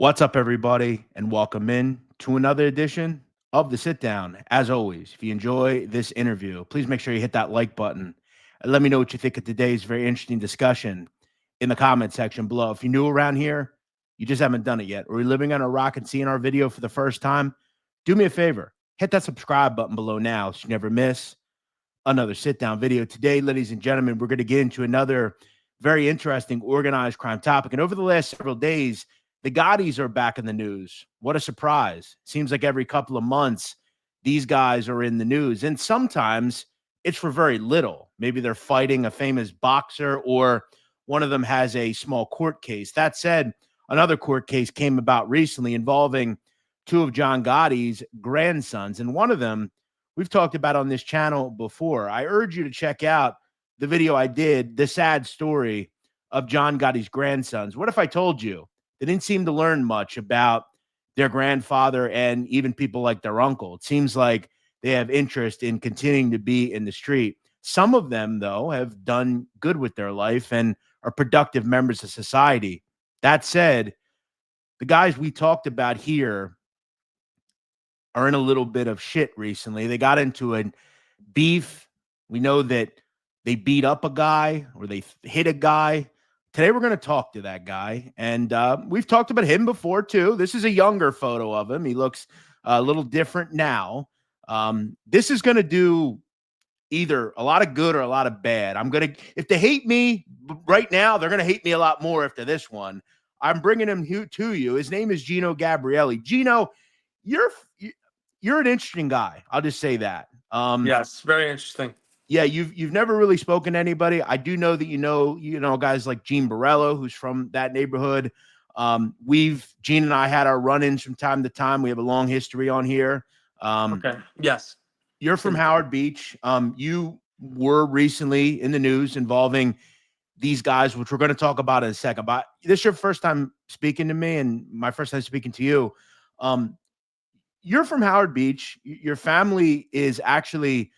What's up, everybody, and welcome in to another edition of the Sit Down. As always, if you enjoy this interview, please make sure you hit that like button and let me know what you think of today's very interesting discussion in the comment section below. If you're new around here, you just haven't done it yet, or you're living on a rock and seeing our video for the first time, do me a favor, hit that subscribe button below now so you never miss another Sit Down video. Today, ladies and gentlemen, we're going to get into another very interesting organized crime topic. And over the last several days, the Gottis are back in the news. What a surprise. Seems like every couple of months, these guys are in the news. And sometimes it's for very little. Maybe they're fighting a famous boxer, or one of them has a small court case. That said, another court case came about recently involving two of John Gotti's grandsons. And one of them we've talked about on this channel before. I urge you to check out the video I did, The Sad Story of John Gotti's Grandsons. What if I told you they didn't seem to learn much about their grandfather and even people like their uncle? It seems like they have interest in continuing to be in the street. Some of them, though, have done good with their life and are productive members of society. That said, the guys we talked about here are in a little bit of shit recently. They got into a beef. We know that they beat up a guy or they hit a guy. Today, we're going to talk to that guy, and we've talked about him before, too. This is a younger photo of him. He looks a little different now. This is going to do either a lot of good or a lot of bad. If they hate me right now, they're going to hate me a lot more after this one. I'm bringing him to you. His name is Gino Gabrielli. Gino, you're an interesting guy. I'll just say that. Yes, very interesting. Yeah, you've never really spoken to anybody. I do know that you know guys like Gene Borrello, who's from that neighborhood. Gene and I had our run-ins from time to time. We have a long history on here. Okay. Yes. You're from Howard Beach. You were recently in the news involving these guys, which we're going to talk about in a second. But this is your first time speaking to me, and my first time speaking to you. You're from Howard Beach. Your family is actually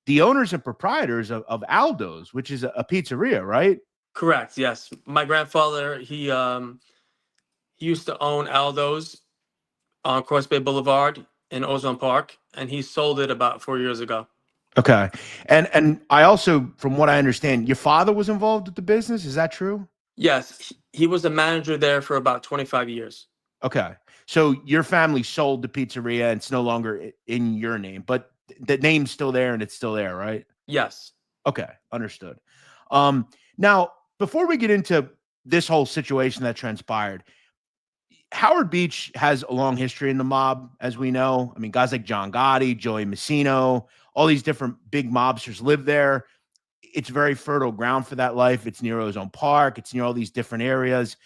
the owners and proprietors of Aldo's, which is a pizzeria, right? Correct. Yes. My grandfather, he used to own Aldo's on Cross Bay Boulevard in Ozone Park, and he sold it about 4 years ago. Okay. And I also, from what I understand, your father was involved with the business. Is that true? Yes. He was a manager there for about 25 years. Okay. So your family sold the pizzeria and it's no longer in your name, but the name's still there and it's still there, right? Yes. Okay. Understood. Now, before we get into this whole situation that transpired, Howard Beach has a long history in the mob, as we know. I mean, guys like John Gotti, Joey Messino, all these different big mobsters live there. It's very fertile ground for that life. It's near Ozone Park. It's near all these different areas.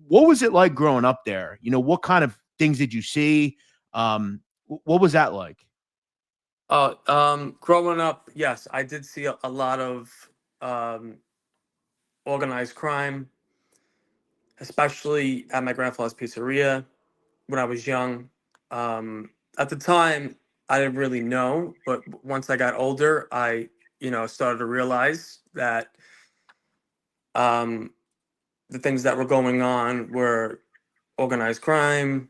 What was it like growing up there? You know, what kind of things did you see? What was that like? Growing up, yes, I did see a lot of organized crime, especially at my grandfather's pizzeria when I was young. At the time, I didn't really know, but once I got older, I started to realize that the things that were going on were organized crime,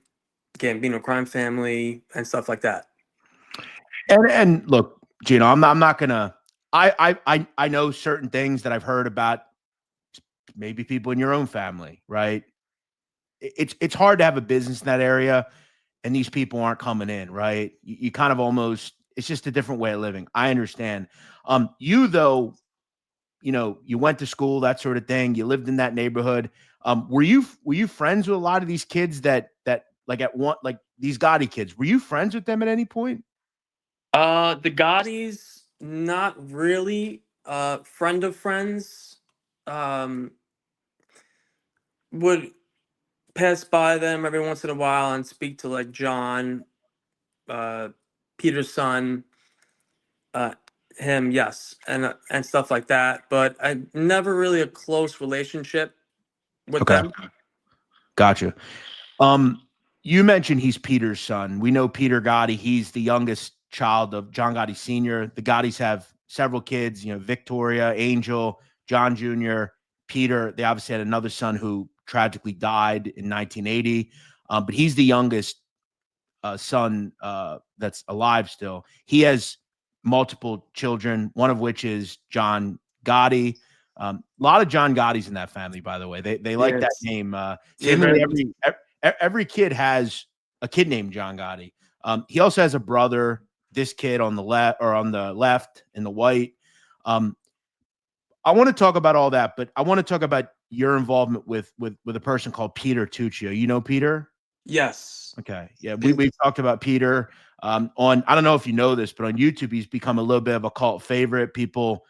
Gambino crime family, and stuff like that. And look, Gino, I'm not gonna. I know certain things that I've heard about maybe people in your own family, right? It's hard to have a business in that area, and these people aren't coming in, right? You kind of almost, it's just a different way of living. I understand. You though, you went to school, that sort of thing. You lived in that neighborhood. Were you friends with a lot of these kids that like like these Gotti kids? Were you friends with them at any point? The Gottis, not really. Friend of friends, would pass by them every once in a while and speak to like John, Peter's son, him, yes, and stuff like that. But I never really a close relationship with them. Gotcha. You mentioned he's Peter's son. We know Peter Gotti. He's the youngest child of John Gotti Sr. The Gottis have several kids, Victoria, Angel, John Jr., Peter. They obviously had another son who tragically died in 1980. But he's the youngest son that's alive still. He has multiple children, one of which is John Gotti. A lot of John Gottis in that family, by the way. They like that Yes. name. Yeah, Seemingly very. every kid has a kid named John Gotti. He also has a brother. This kid on the left in the white. Um, I want to talk about all that, but I want to talk about your involvement with a person called Peter Tuio. You know Peter? Yes. Okay. Yeah, we've talked about Peter on, I don't know if you know this, but on YouTube, he's become a little bit of a cult favorite. People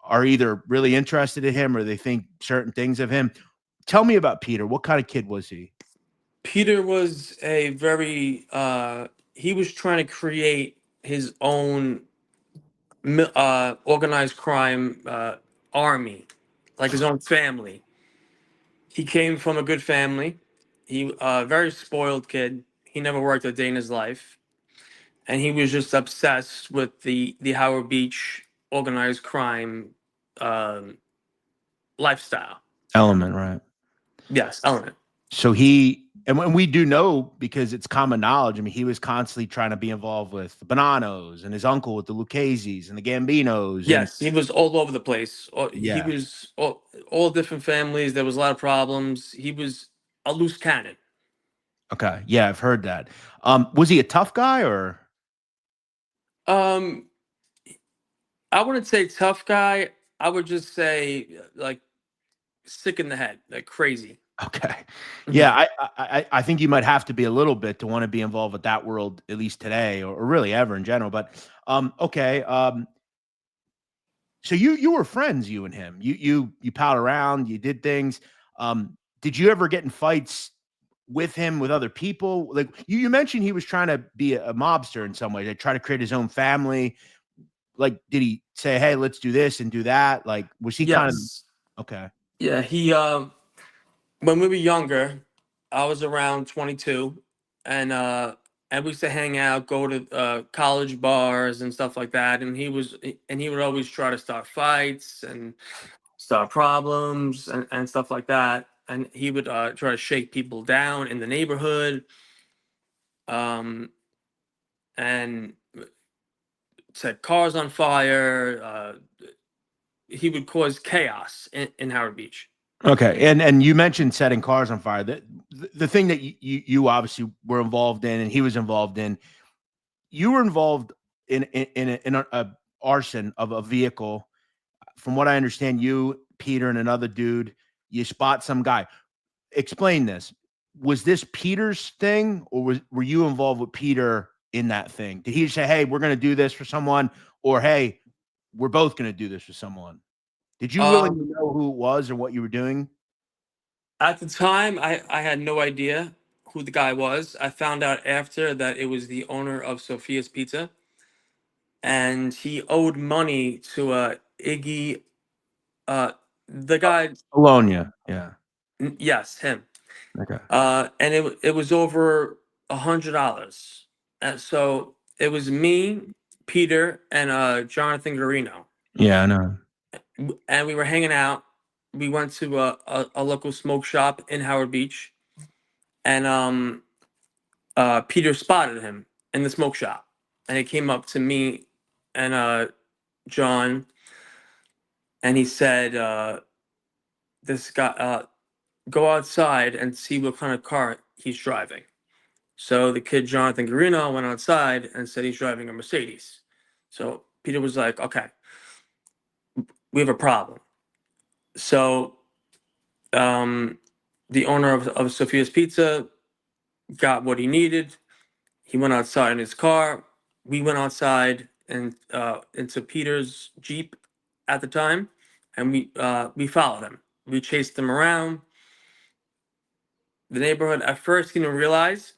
are either really interested in him or they think certain things of him. Tell me about Peter. What kind of kid was he? Peter was a very he was trying to create his own organized crime army, like his own family. He came from a good family. He very spoiled kid. He never worked a day in his life, and he was just obsessed with the Howard Beach organized crime um, lifestyle. Element, right? Yes, element. So he, and when we do know, because it's common knowledge, I mean, he was constantly trying to be involved with the Bonanos and his uncle with the Lucchese's and the Gambinos. And Yes, he was all over the place. He yeah, was all different families. There was a lot of problems. He was a loose cannon. okay. Yeah, I've heard that. Was he a tough guy or? Um, I wouldn't say tough guy. I would just say like sick in the head, like crazy. Okay. Mhm. Yeah, I think you might have to be a little bit to want to be involved with that world, at least today, or really ever in general. But okay. So you were friends, you and him. You palled around, you did things. Did you ever get in fights with him with other people? Like you mentioned he was trying to be a mobster in some way, to try to create his own family. Like, did he say, "Hey, let's do this and do that"? Like, was he kind of Yes. okay? Yeah, he when we were younger, I was around 22 and we used to hang out, go to college bars and stuff like that, and he would always try to start fights and start problems and stuff like that. And he would try to shake people down in the neighborhood, um, and set cars on fire. He would cause chaos in Howard Beach. Okay, and you mentioned setting cars on fire. The thing that you obviously were involved in, and he was involved in. You were involved in a arson of a vehicle. From what I understand, you, Peter, and another dude, you spot some guy. Explain this. Was this Peter's thing, or were you involved with Peter in that thing? Did he say, "Hey, we're going to do this for someone," or "Hey, we're both going to do this for someone"? Did you really Um, know who it was or what you were doing? at the time, I had no idea who the guy was. I found out after that it was the owner of Sophia's Pizza, and he owed money to Iggy, uh, the guy. Bologna. Yeah. Yes, him. Okay. And it was over $100, and so it was me, Peter, and Jonathan Garino, Yeah, I know. and we were hanging out. We went to a local smoke shop in Howard Beach, and Peter spotted him in the smoke shop, and he came up to me and John, and he said, "This guy, go outside and see what kind of car he's driving." So the kid Jonathan Garino went outside and said he's driving a Mercedes. So Peter was like, "Okay, we have a problem." So um, the owner of Sophia's Pizza got what he needed. He went outside in his car. We went outside and into Peter's Jeep at the time, and we followed him. We chased him around the neighborhood. At first, he didn't realize,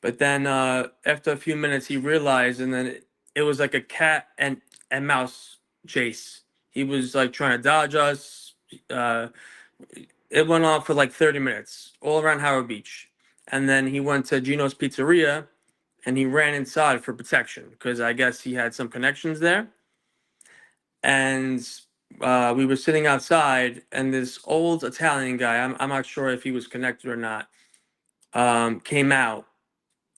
but then after a few minutes, he realized, and then it was like a cat and mouse chase. He was like trying to dodge us. Uh, it went on for like 30 minutes, all around Howard Beach, and then he went to Gino's Pizzeria and he ran inside for protection because I guess he had some connections there. And we were sitting outside, and this old Italian guy, I'm not sure if he was connected or not, came out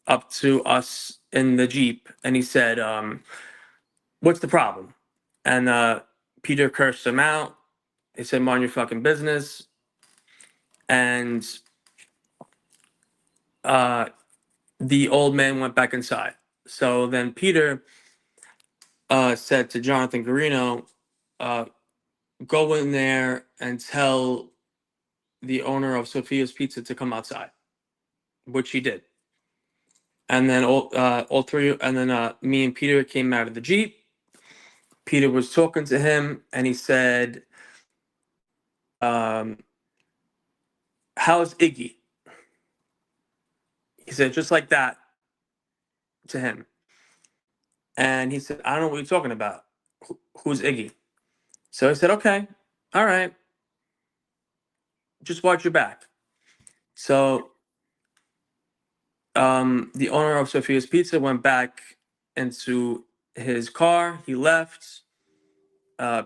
up to us in the Jeep, and he said, what's the problem? And Peter cursed him out. He said, mind your fucking business. And the old man went back inside. So then Peter said to Jonathan Garino, go in there and tell the owner of Sophia's Pizza to come outside, which he did. And then all three, and then me and Peter came out of the Jeep. Peter was talking to him, and he said, how's Iggy? He said, just like that to him. And he said, I don't know what you're talking about. Who's Iggy? So I said, okay, all right. Just watch your back. So the owner of Sophia's Pizza went back into his car. He left.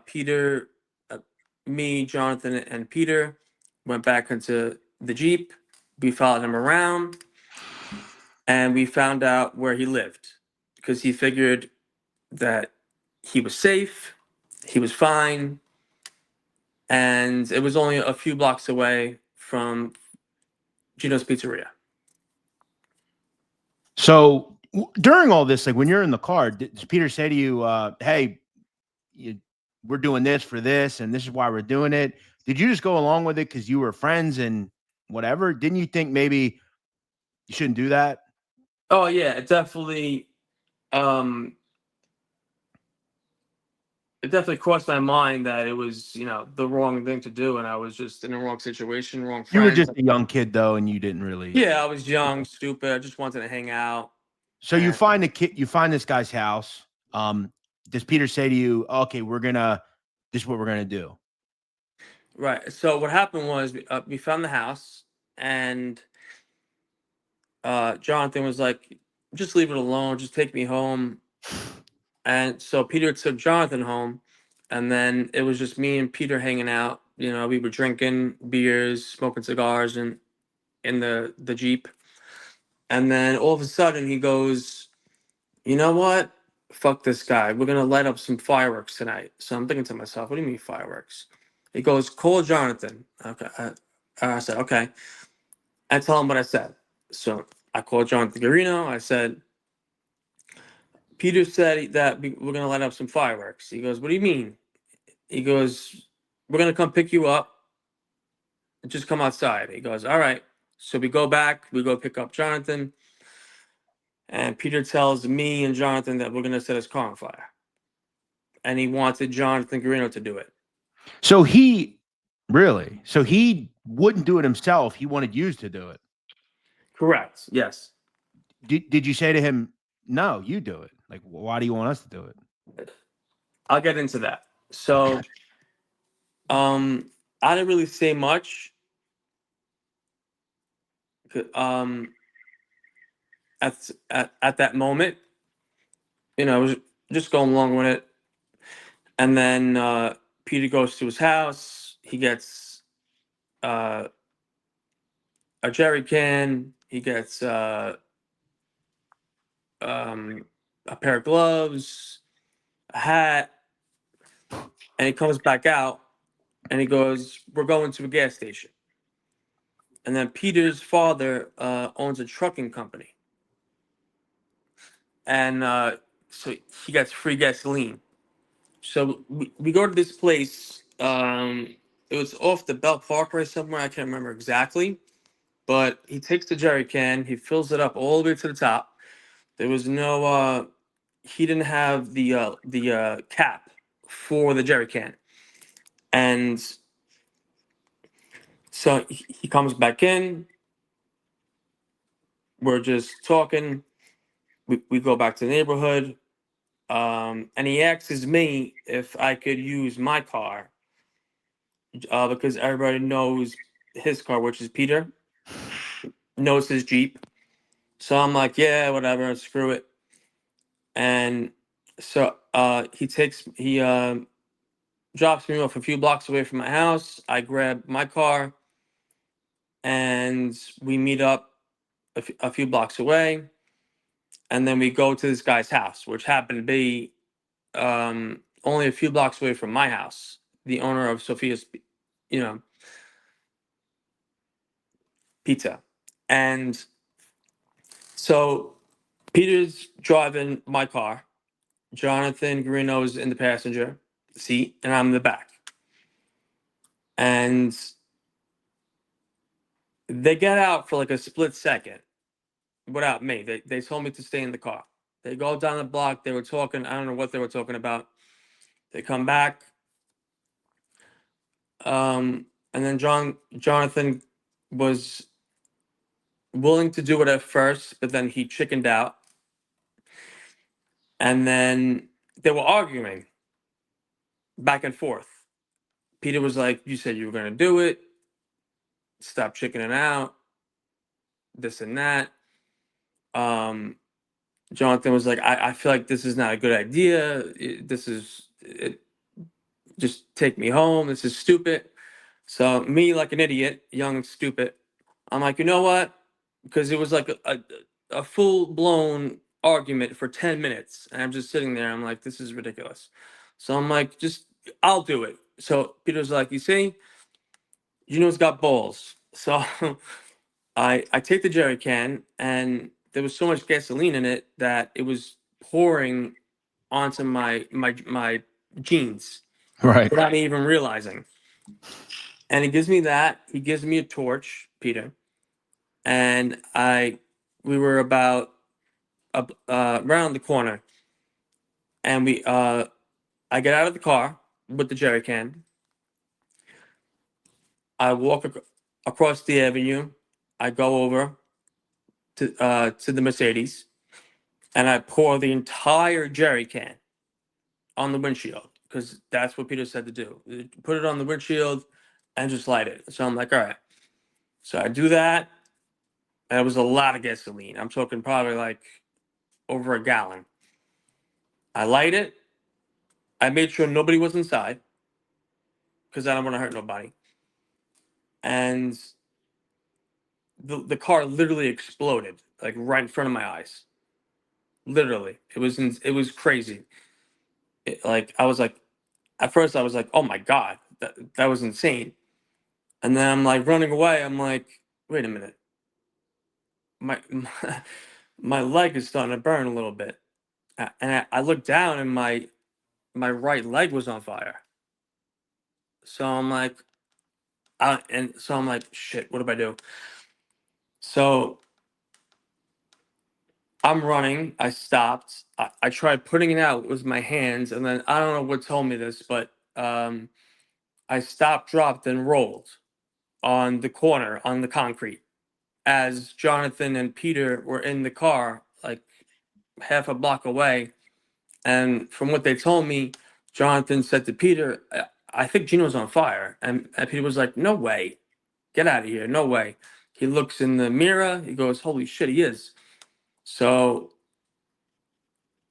Peter, me, Jonathan, and Peter went back into the Jeep. We followed him around, and we found out where he lived, because he figured that he was safe, he was fine, and it was only a few blocks away from Gino's Pizzeria. So during all this, like when you're in the car, does Peter say to you, hey, we're doing this for this, and this is why we're doing it? Did you just go along with it because you were friends and whatever? Didn't you think maybe you shouldn't do that? Oh yeah, it definitely crossed my mind that it was, the wrong thing to do, and I was just in the wrong situation, wrong You were friends. just a young kid though, and you didn't really. Yeah, I was young, stupid. I just wanted to hang out. So you find the kid, you find this guy's house. Does Peter say to you, okay, this is what we're gonna do? Right. So what happened was we found the house, and Jonathan was like, just leave it alone, just take me home. And so Peter took Jonathan home, and then it was just me and Peter hanging out. We were drinking beers, smoking cigars, and in the Jeep. And then all of a sudden he goes, you know what? Fuck this guy. We're gonna light up some fireworks tonight. So I'm thinking to myself, what do you mean fireworks? He goes, call Jonathan. Okay. I said, okay. I tell him what I said. So I called Jonathan Garino. I said, Peter said that we're gonna light up some fireworks. He goes, what do you mean? He goes, we're gonna come pick you up. Just come outside. He goes, all right. So we go back. We go pick up Jonathan. And Peter tells me and Jonathan that we're going to set his car on fire. And he wanted Jonathan Garino to do it. So so he wouldn't do it himself. He wanted you to do it. Correct. Yes. Did you say to him, no, you do it? Like, why do you want us to do it? I'll get into that. So, I didn't really say much. At that moment, I was just going along with it. And then Peter goes to his house. He gets a jerry can. He gets a pair of gloves, a hat, and he comes back out and he goes, we're going to a gas station. And then Peter's father owns a trucking company. And so he gets free gasoline. So we go to this place. It was off the Belt Parkway somewhere. I can't remember exactly. But he takes the jerry can. He fills it up all the way to the top. There was no, he didn't have the cap for the jerry can. And so he comes back in. We're just talking. We go back to the neighborhood. And he asks me if I could use my car because everybody knows his car, which is Peter, knows his Jeep. So I'm like, yeah, whatever, screw it. And so he drops me off a few blocks away from my house. I grab my car, and we meet up a few blocks away, and then we go to this guy's house, which happened to be only a few blocks away from my house. The owner of Sophia's, you know, pizza, and so Peter's driving my car. Jonathan Guarino's in the passenger seat, and I'm in the back. And they get out for like a split second without me. They told me to stay in the car. They go down the block. They were talking. I don't know what they were talking about. They come back. And then Jonathan was willing to do it at first, but then he chickened out. And then they were arguing back and forth. Peter was like, "You said you were going to do it. Stop chickening out. This and that." Jonathan was like, I feel like this is not a good idea. Just take me home. This is stupid. So me, like an idiot, young and stupid, I'm like, you know what? Because it was like a full blown argument for 10 minutes. And I'm just sitting there. I'm like, this is ridiculous. So I'm like, I'll do it. So Peter's like, you see, Gino's got balls. So I take the jerry can, and there was so much gasoline in it that it was pouring onto my jeans Right. without me even realizing. And he gives me that. He gives me a torch, Peter, and we were about around the corner, and I get out of the car with the jerry can. I walk across the avenue. I go over to the Mercedes, and I pour the entire jerry can on the windshield, because that's what Peter said to do. Put it on the windshield and just light it. So I'm like, all right. So I do that, and it was a lot of gasoline. I'm talking probably like over a gallon. I light it. I made sure nobody was inside, because I don't want to hurt nobody. And the car literally exploded, like right in front of my eyes. Literally, it was crazy. Like I was like, at first I was like, oh my god, that was insane. And then I'm like running away. I'm like, wait a minute, my my leg is starting to burn a little bit. And I looked down, and my right leg was on fire. So I'm like, shit, what do I do? So I'm running. I stopped. I tried putting it out with my hands, and then I don't know what told me this, but I stopped, dropped, and rolled on the corner on the concrete as Jonathan and Peter were in the car, like half a block away. And from what they told me, Jonathan said to Peter, I think Gino's on fire. And Peter was like, no way. Get out of here. No way. He looks in the mirror. He goes, holy shit, he is. So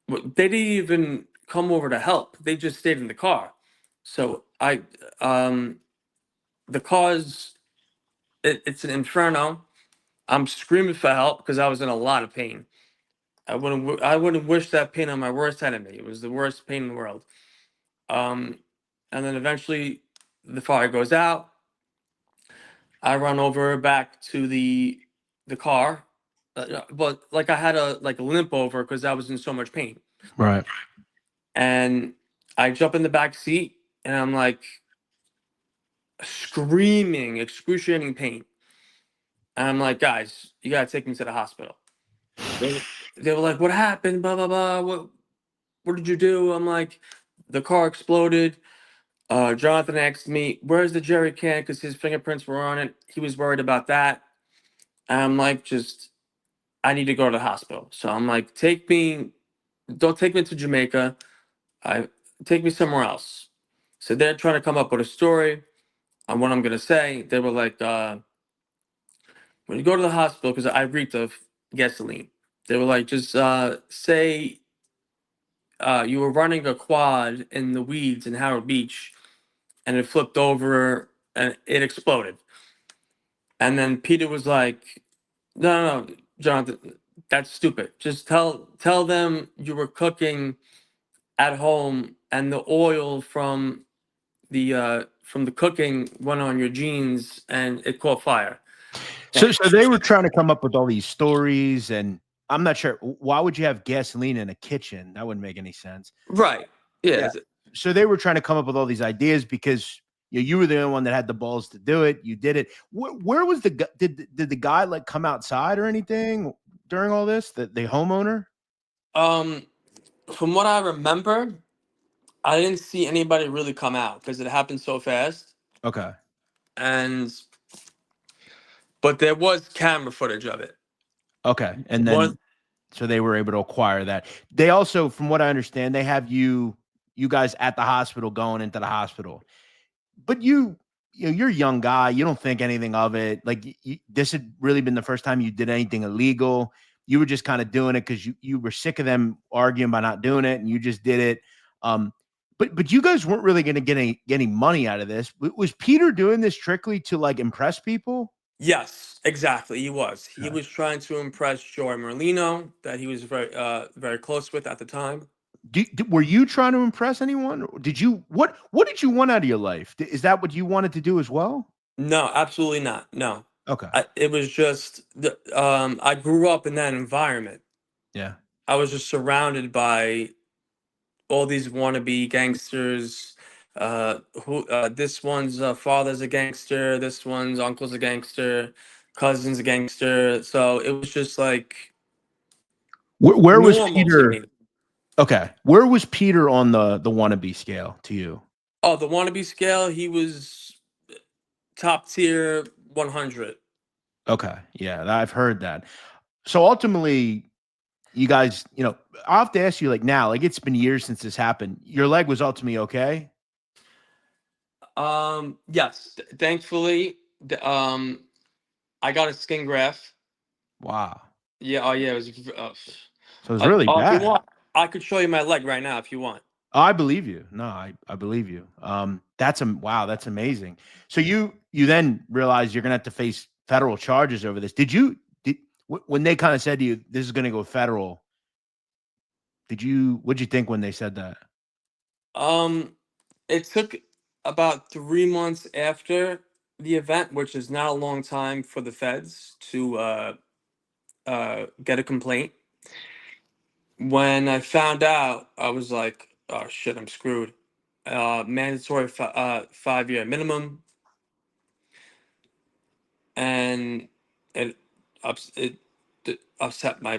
they didn't even come over to help. They just stayed in the car. So the car's, it's an inferno. I'm screaming for help because I was in a lot of pain. I wouldn't wish that pain on my worst enemy. It was the worst pain in the world. And then eventually the fire goes out. I run over back to the car, but like I had a limp over because I was in so much pain. Right. And I jump in the back seat, and I'm like screaming, excruciating pain. And I'm like, guys, you gotta take me to the hospital. They were like, what happened? Blah blah blah. What did you do? I'm like, the car exploded. Jonathan asked me, where's the jerry can? Because his fingerprints were on it. He was worried about that. And I'm like, I need to go to the hospital. So I'm like, don't take me to Jamaica. Take me somewhere else. So they're trying to come up with a story on what I'm going to say. They were like, when you go to the hospital, because I reeked of gasoline, they were like, just say you were running a quad in the weeds in Howard Beach, and it flipped over and it exploded. And then Peter was like, "No, no, Jonathan, that's stupid. Just tell them you were cooking at home, and the oil from the cooking went on your jeans, and it caught fire." So they were trying to come up with all these stories, and I'm not sure why would you have gasoline in a kitchen? That wouldn't make any sense. Right. Yeah. Yeah. So they were trying to come up with all these ideas because you were the only one that had the balls to do it. You did it. Where was did the guy like come outside or anything during all this? The homeowner? Um, from what I remember, I didn't see anybody really come out because it happened so fast. Okay. And but there was camera footage of it. Okay. And One, then so they were able to acquire that. They also, from what I understand, they have you guys at the hospital going into the hospital. But you're a young guy. You don't think anything of it. Like this had really been the first time you did anything illegal. You were just kind of doing it because you were sick of them arguing by not doing it, and you just did it. But you guys weren't really going to get any money out of this. Was Peter doing this strictly to like impress people? yes, exactly. He was. He Okay. was trying to impress Joey Merlino, that he was very close with at the time. Were you trying to impress anyone? Did you what did you want out of your life? Is that what you wanted to do as well? No, absolutely not. No, Okay. it was just I grew up in that environment. Yeah. I was just surrounded by all these wannabe gangsters. Who this one's father's a gangster, this one's uncle's a gangster, cousin's a gangster. So it was just like Where was normal to Peter? me. Okay. Where was Peter on the wannabe scale to you? Oh, the wannabe scale, he was top tier 100. Okay. Yeah, I've heard that. So ultimately, you guys, I'll have to ask you like now, like it's been years since this happened. Your leg was ultimately okay? Yes, thankfully, I got a skin graft. Wow. Yeah, oh yeah, it was. So it's really If you bad. want, I could show you my leg right now if you want. I believe you. No, I believe you. Wow, that's amazing. So you then realize you're gonna have to face federal charges over this. When they kind of said to you this is gonna go federal, what'd you think when they said that? Um, it took about 3 months after the event, which is not a long time for the feds to get a complaint. When I found out, I was like, "Oh shit, I'm screwed." Mandatory 5-year minimum, and it it upset my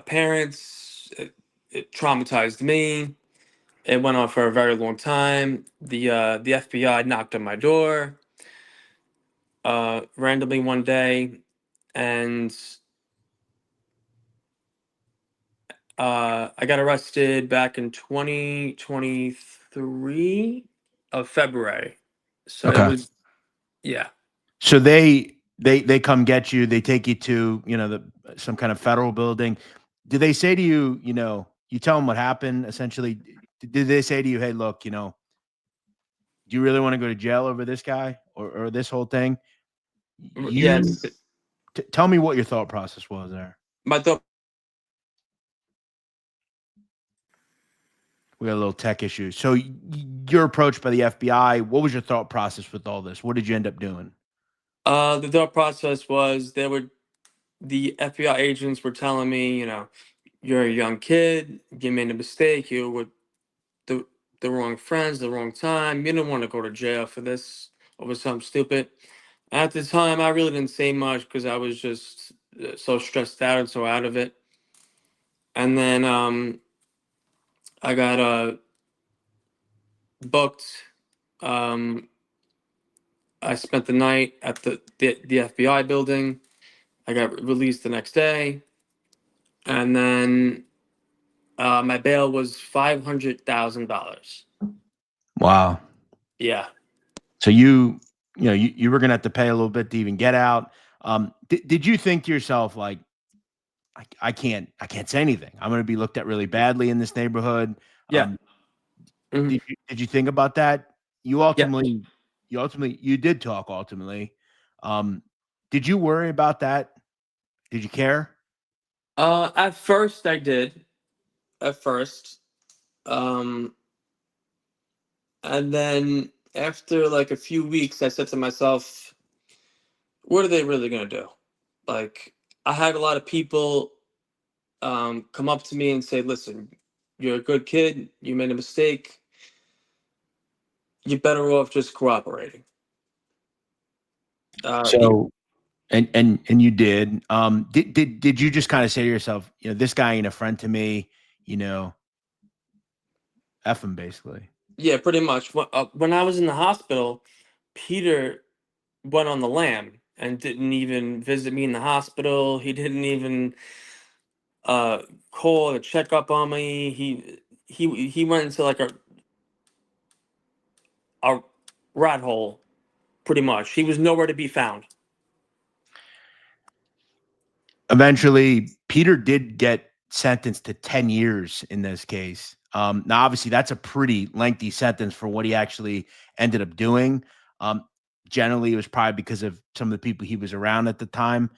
parents. It traumatized me. It went on for a very long time. The FBI knocked on my door randomly one day, and I got arrested back in 2023 of February. So it Okay. was, yeah. So they come get you, they take you to, some kind of federal building. Did they say to you, you tell them what happened essentially? Did they say to you, "Hey, look, do you really want to go to jail over this guy or this whole thing?" You Yes. tell me what your thought process was there. My thought. We got a little tech issue. So you're approached by the FBI. What was your thought process with all this? What did you end up doing? The thought process was the FBI agents were telling me, you're a young kid, you made a mistake, you were with the the wrong friends, the wrong time, you didn't want to go to jail for this over something stupid. At the time, I really didn't say much because I was just so stressed out and so out of it. And then I got booked. Um, I spent the night at the FBI building. I got released the next day, and then my bail was $500,000. Wow. Yeah. So you were gonna have to pay a little bit to even get out. Did you think to yourself like, I can't say anything. I'm gonna be looked at really badly in this neighborhood. Yeah. Mhm. Did you think about that? you Yep. ultimately, you did talk ultimately. Um, did you worry about that? Did you care? At first I did. At first. Um, and then after like a few weeks, I said to myself, what are they really gonna do? Like, I had a lot of people come up to me and say, listen, you're a good kid, you made a mistake, you're better off just cooperating. E- So, and you did. Did you just kind of say to yourself, this guy ain't a friend to me, you know, F him basically. yeah, pretty much. When I was in the hospital, Peter went on the lam and didn't even visit me in the hospital. He didn't even uh, call to check up on me. He went into like a rat hole, pretty much. He was nowhere to be found. Eventually, Peter did get sentenced to 10 years in this case. Now, obviously, that's a pretty lengthy sentence for what he actually ended up doing. Um, Generally, it was probably because of some of the people he was around at the time.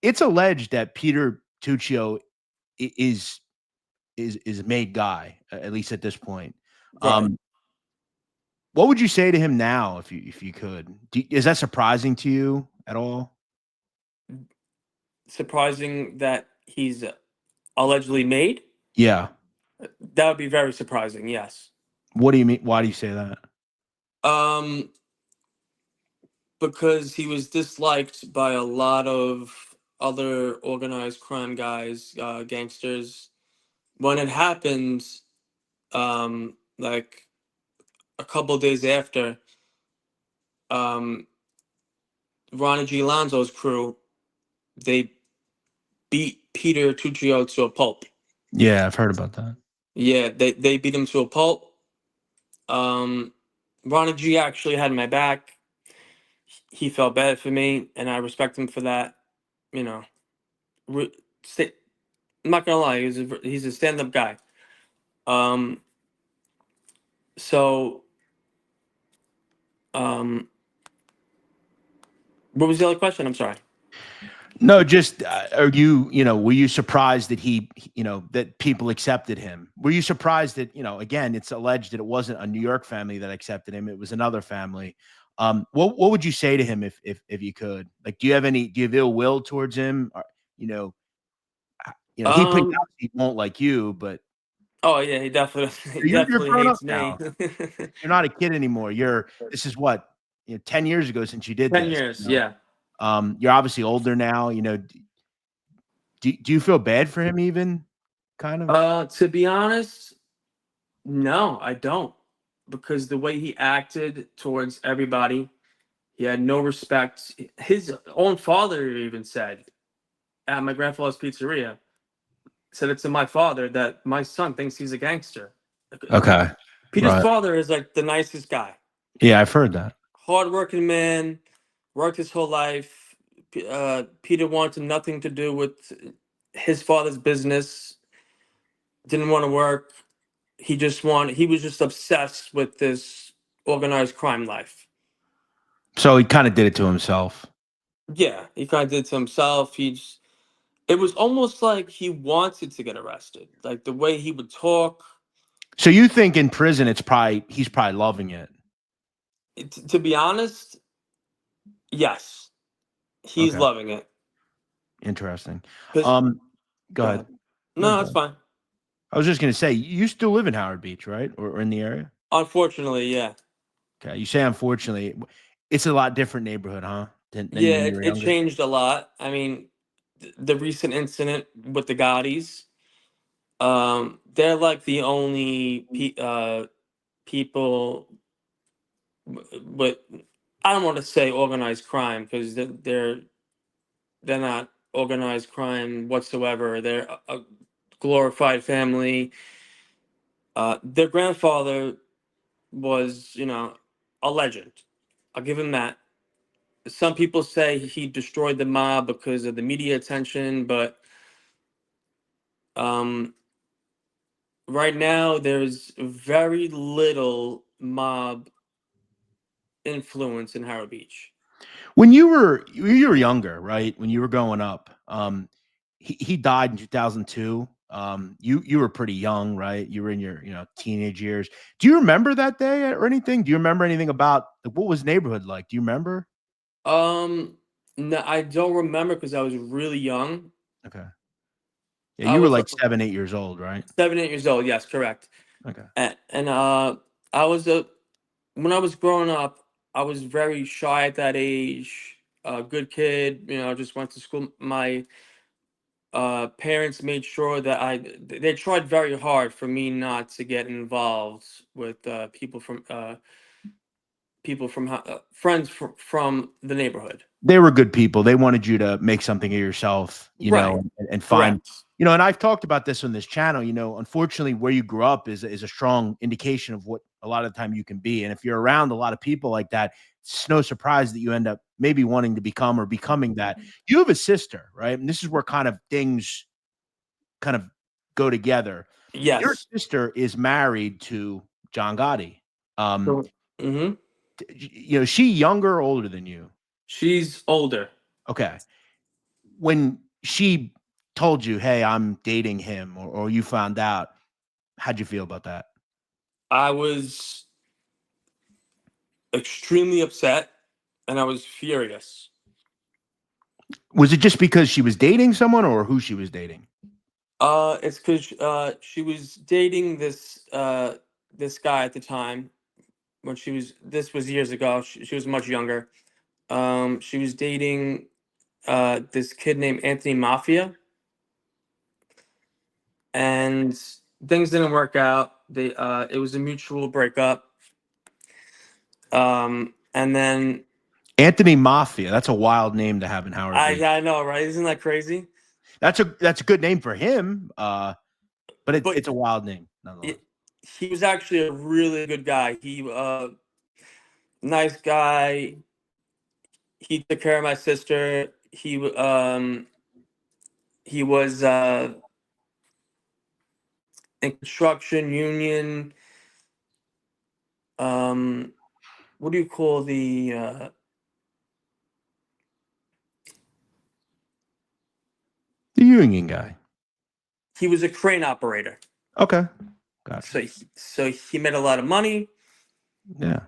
It's alleged that Peter Tuccio is is a made guy, at least at this point. Right. Um, what would you say to him now, if you could? Is that surprising to you at all? Surprising that he's allegedly made. Yeah. That would be very surprising. Yes. What do you mean? Why do you say that? Um, because he was disliked by a lot of other organized crime guys, gangsters. When it happened, like a couple days after, um, Ronnie G. Lonzo's crew, they beat Peter Tuccio to a pulp. Yeah, I've heard about that. Yeah, they beat him to a pulp. Um, Ronnie G actually had my back. He felt bad for me, and I respect him for that. You know, re- sta- I'm not gonna lie, he's a stand up guy. Um, so um, what was the other question? I'm sorry. No, just are you, were you surprised that that people accepted him? Were you surprised that, again, it's alleged that it wasn't a New York family that accepted him, it was another family. What would you say to him if you could? Like, do you have ill will towards him? Or, you know, he Um, obviously won't like you, but oh yeah, he definitely he you're definitely grown up hates me. now. You're not a kid anymore. This is what, 10 years ago since you did 10 this. years, yeah. You're obviously older now. Do you feel bad for him even? Kind of? To be honest, no, I don't, because the way he acted towards everybody, he had no respect. His own father even said at my grandfather's pizzeria, said it to my father that my son thinks he's a gangster. Okay. Peter's Right. father is like the nicest guy, Yeah, I've heard that. hardworking man, worked his whole life. Peter wanted nothing to do with his father's business. Didn't want to work. He was just obsessed with this organized crime life. So he kind of did it to himself. Yeah, he kind of did to himself. It was almost like he wanted to get arrested. Like the way he would talk. So you think in prison he's probably loving it. To be honest, yes, he's Okay. loving it. Interesting. Cause Um, Go go ahead. ahead. No, No, go that's ahead. fine. I was just gonna say, you still live in Howard Beach, right? Or in the area? Unfortunately, yeah, Okay. You say unfortunately. It's a lot different neighborhood, huh? Than yeah, when you it, were it younger. changed a lot. I mean, the recent incident with the Gottis, they're like the only people with, I don't want to say organized crime because they're not organized crime whatsoever. They're a glorified family. Their grandfather was, a legend. I'll give him that. Some people say he destroyed the mob because of the media attention, but um, right now there's very little mob influence in Harrow Beach. When you were younger, right? When you were growing up, he died in 2002. You were pretty young, right? You were in your teenage years. Do you remember that day or anything? Do you remember anything about what was neighborhood like? Do you remember? No, I don't remember because I was really young. Okay. Yeah, I you were was like 7, 8 years old, right? 7, 8 years old. Yes, correct. Okay. And I was when I was growing up, I was very shy at that age. A good kid, just went to school. My parents made sure that they tried very hard for me not to get involved with people from friends from the neighborhood. They were good people. They wanted you to make something of yourself, Right. and find, Correct. and I've talked about this on this channel, unfortunately where you grew up is a strong indication of what a lot of the time you can be. And if you're around a lot of people like that, it's no surprise that you end up maybe wanting to become or becoming that. You have a sister, right? And this is where kind of things kind of go together. Your Yes. sister is married to John Gotti. Um, So, hmm is she younger or older than you? she's older. Okay. When she told you, "Hey, I'm dating him," or you found out, how'd you feel about that? I was extremely upset and I was furious. Was it just because she was dating someone or who she was dating? It's because she was dating this guy at the time when this was years ago. She was much younger. She was dating this kid named Anthony Mafia, and things didn't work out. It was a mutual breakup. And then Anthony Mafia. That's a wild name to have in Howard Beach. I know, right? Isn't that crazy? That's a good name for him. But But it's a wild name nonetheless. he was actually a really good guy. Nice guy. He took care of my sister. He was in construction union. What do you call The union guy. he was a crane operator. Okay. Gotcha. So he made a lot of money, Yeah.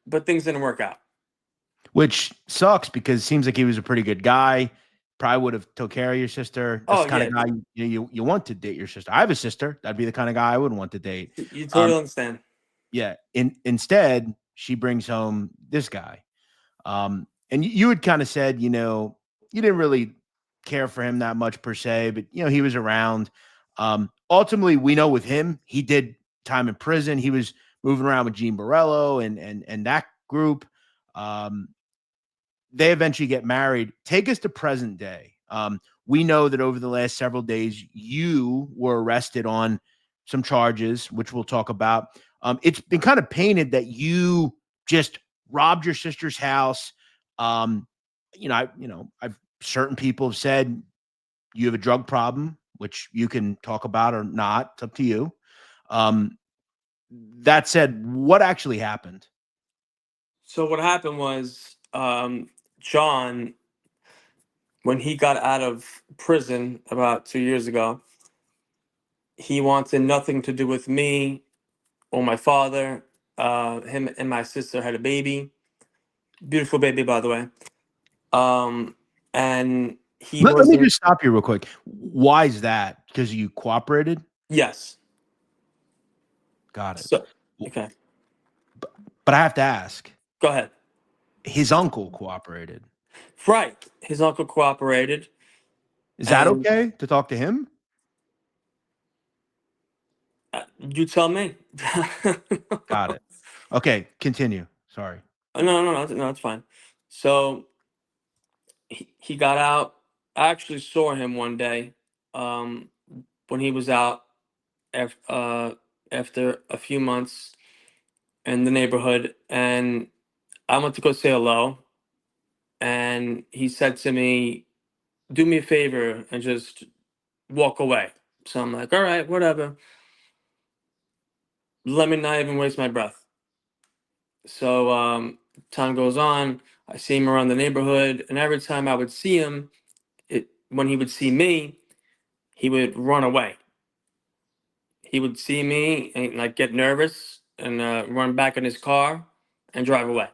but things didn't work out. Which sucks because it seems like he was a pretty good guy. Probably would have took care of your sister. That's Oh the kind yeah, of guy you want to date your sister. I have a sister. That'd be the kind of guy I would want to date. you Um, totally understand. yeah. Instead, she brings home this guy. And you had kind of said, you didn't really care for him that much per se, but he was around. Ultimately, we know with him, he did time in prison. He was moving around with Gene Borrello and that group. Um, they eventually get married. Take us to present day. We know that over the last several days, you were arrested on some charges, which we'll talk about. It's been kind of painted that you just robbed your sister's house. Um, I've certain people have said you have a drug problem, which you can talk about or not. It's up to you. Um, that said, what actually happened? So what happened was, John, when he got out of prison about 2 years ago, he wanted nothing to do with me or my father. Him and my sister had a baby, beautiful baby, by the way. And he Let me wasn't. just stop you real quick. Why is that? Because you cooperated? Yes. Got it. So W- okay, But I have to ask, go ahead. his uncle cooperated. Right, his uncle cooperated, Is that and okay to talk to him? you tell me. Got it. Okay, continue. Sorry. No, it's fine. So he got out. I actually saw him one day, um, when he was out after a few months in the neighborhood, and I went to go say hello, and he said to me, "Do me a favor and just walk away." So I'm like, "All right, whatever. Let me not even waste my breath." So time goes on, I see him around the neighborhood, and every time I would see him, when he would see me, he would run away. He would see me and like get nervous and run back in his car and drive away.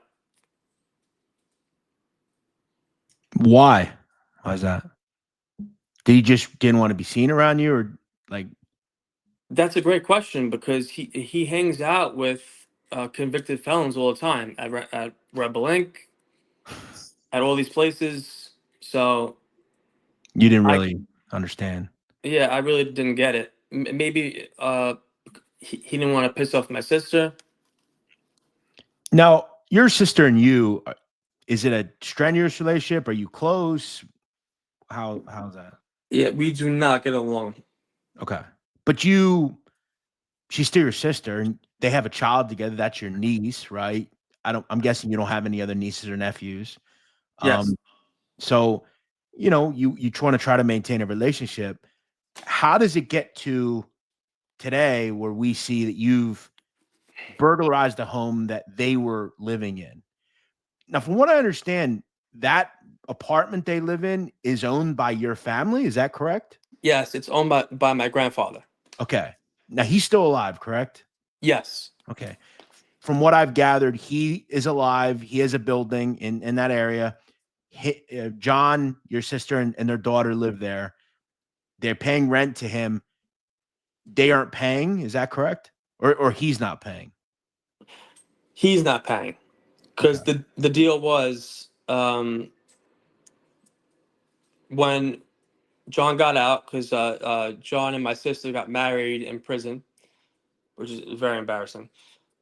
Why? Why is that? Did he just didn't want to be seen around you, or like? That's a great question because he hangs out with convicted felons all the time at Rebel Inc. at all these places. So You didn't I really understand. yeah, I really didn't get it. Maybe he didn't want to piss off my sister. Now, your sister and you, is it a strenuous relationship? Are you close? How's that? Yeah, we do not get along. Okay. But she's still your sister and they have a child together. That's your niece, right? I'm guessing you don't have any other nieces or nephews. Yes. So, you want to try to maintain a relationship. How does it get to today where we see that you've burglarized a home that they were living in? Now, from what I understand, that apartment they live in is owned by your family. Is that correct? Yes, it's owned by my grandfather. Okay. Now he's still alive, correct? Yes. Okay. From what I've gathered, he is alive. He has a building in that area. John, your sister, and their daughter live there. They're paying rent to him. They aren't paying. Is that correct? Or he's not paying? He's not paying because Okay. the deal was when John got out because John and my sister got married in prison, which is very embarrassing.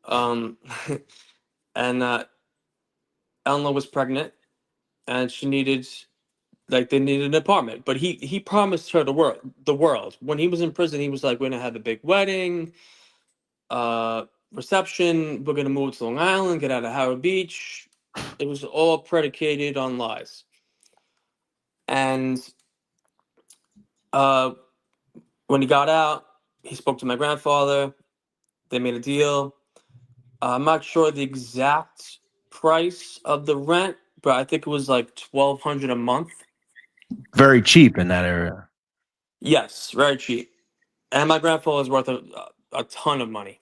Um, and Eleanor was pregnant, and she needed they needed an apartment. But he promised her the world. The world. When he was in prison, he was like, "We're gonna have a big wedding, reception. We're gonna move to Long Island, get out of Howard Beach." It was all predicated on lies. And uh, when he got out, he spoke to my grandfather. They made a deal. I'm not sure the exact price of the rent, but I think it was like 1,200 a month. Very cheap in that area. Yes, very cheap. And my grandfather was worth a ton of money.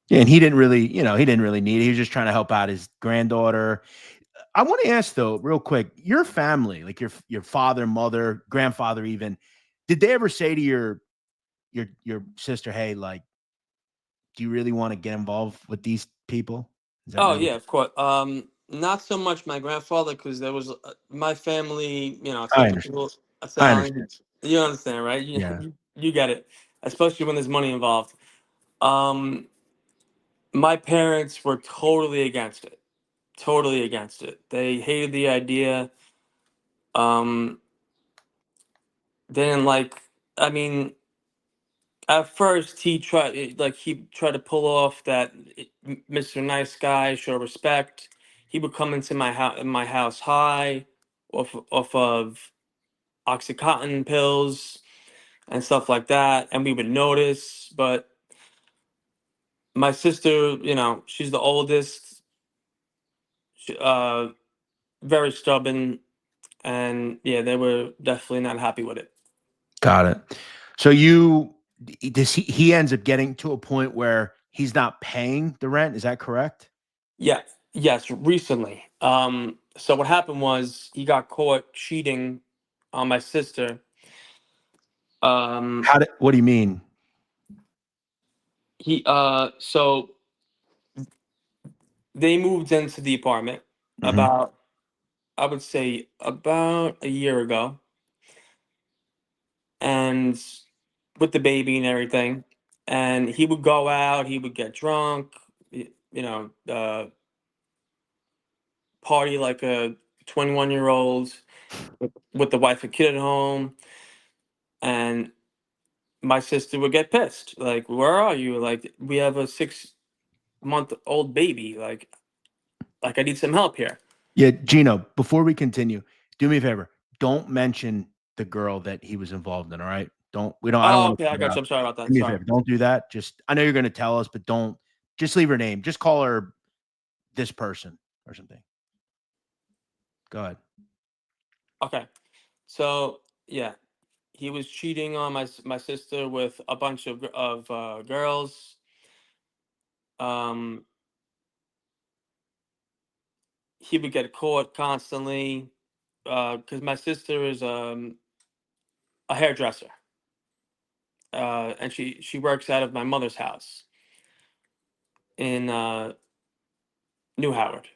Yeah, and he didn't really need it. He was just trying to help out his granddaughter. I want to ask though, real quick, your family, like your father, mother, grandfather, even, did they ever say to your sister, "Hey, like, do you really want to get involved with these people?" Is that Oh really? yeah, of course. Not so much my grandfather because there was my family. It's a I understand. typical I Italian. understand. You understand, right? Yeah. You get it, especially when there's money involved. Um, my parents were totally against it. Totally against it. They hated the idea. Um, they didn't like. I mean, at first he tried to pull off that Mr. Nice Guy, show respect. He would come into my house high, off of OxyContin pills and stuff like that, and we would notice. But my sister, she's the oldest, very stubborn, and yeah, they were definitely not happy with it. Got it. So he ends up getting to a point where he's not paying the rent. Is that correct? Yeah, yes, recently. So what happened was he got caught cheating on my sister. Um, What do you mean? so they moved into the apartment Hmm. about, I would say, about a year ago, and with the baby and everything. And he would go out, he would get drunk, party like a 21-year-old with the wife and kid at home. And my sister would get pissed. Like, where are you? Like, we have a 6-month old baby. Like I need some help here. Yeah, Gino, before we continue, do me a favor. Don't mention the girl that he was involved in, all right? I don't Oh, want to okay, I figure got you. out. I'm sorry about Do that. me a Sorry. favor. Don't do that. I know you're going to tell us, but don't just leave her name. Just call her this person, or something. Go ahead. Okay. So yeah, he was cheating on my sister with a bunch of girls. Um, he would get caught constantly because my sister is a hairdresser, and she works out of my mother's house in New Howard,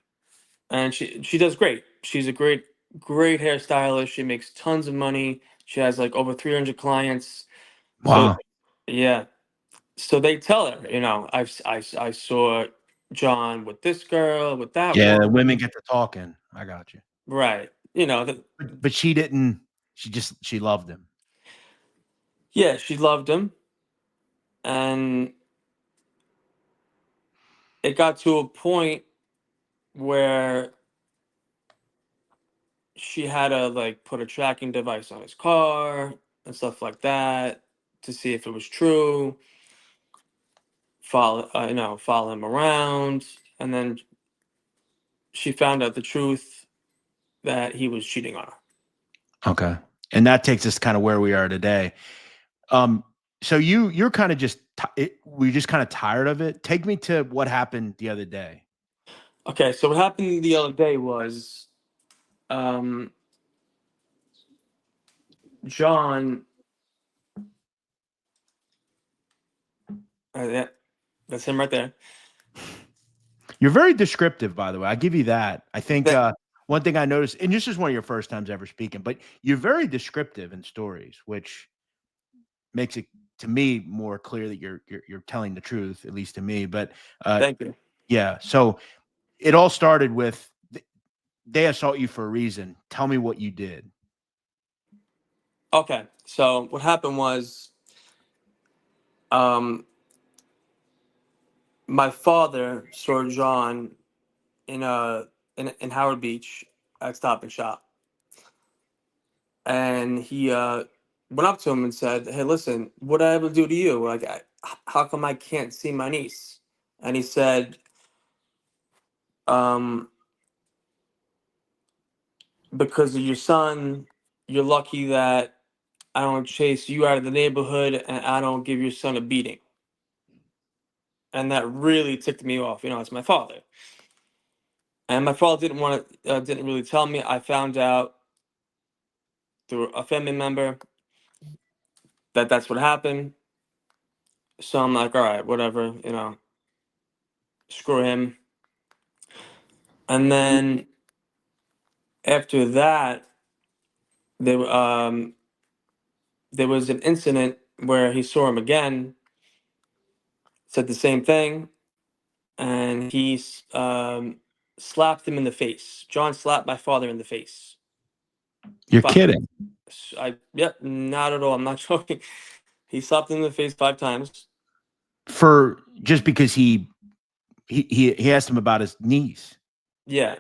and she does great. She's a great hairstylist. She makes tons of money. She has like over 300 clients. So Wow. yeah, so they tell her, I saw John with this girl, with that Yeah, women one, get to talking. I got you. right? But she didn't. She loved him. Yeah, she loved him, and it got to a point where she had to like put a tracking device on his car and stuff like that to see if it was true. Follow him around, and then she found out the truth that he was cheating on her. Okay. And that takes us kind of where we are today. So you're kind of we're just kind of tired of it. Take me to what happened the other day. Okay, so what happened the other day was, um, John. Yeah, that's him right there. You're very descriptive, by the way. I give you that. I think That, one thing I noticed, and this is one of your first times ever speaking, but you're very descriptive in stories, which makes it to me more clear that you're telling the truth, at least to me. But Thank you. yeah, so it all started with they assault you for a reason. Tell me what you did. Okay, so what happened was, um, my father saw John in in Howard Beach at Stop and Shop, and he went up to him and said, "Hey, listen, what did I ever do to you? Like, how come I can't see my niece?" And he said, um, "Because of your son, you're lucky that I don't chase you out of the neighborhood and I don't give your son a beating." And that really ticked me off. It's my father, and my father didn't really tell me. I found out through a family member that that's what happened. So I'm like, all right, whatever, screw him. And then after that, there there was an incident where he saw him again, said the same thing, and slapped him in the face. John slapped my father in the face. You're 5 times. kidding. Yep, not at all. I'm not joking. He slapped him in the face 5 times. For just because he asked him about his niece. Yeah,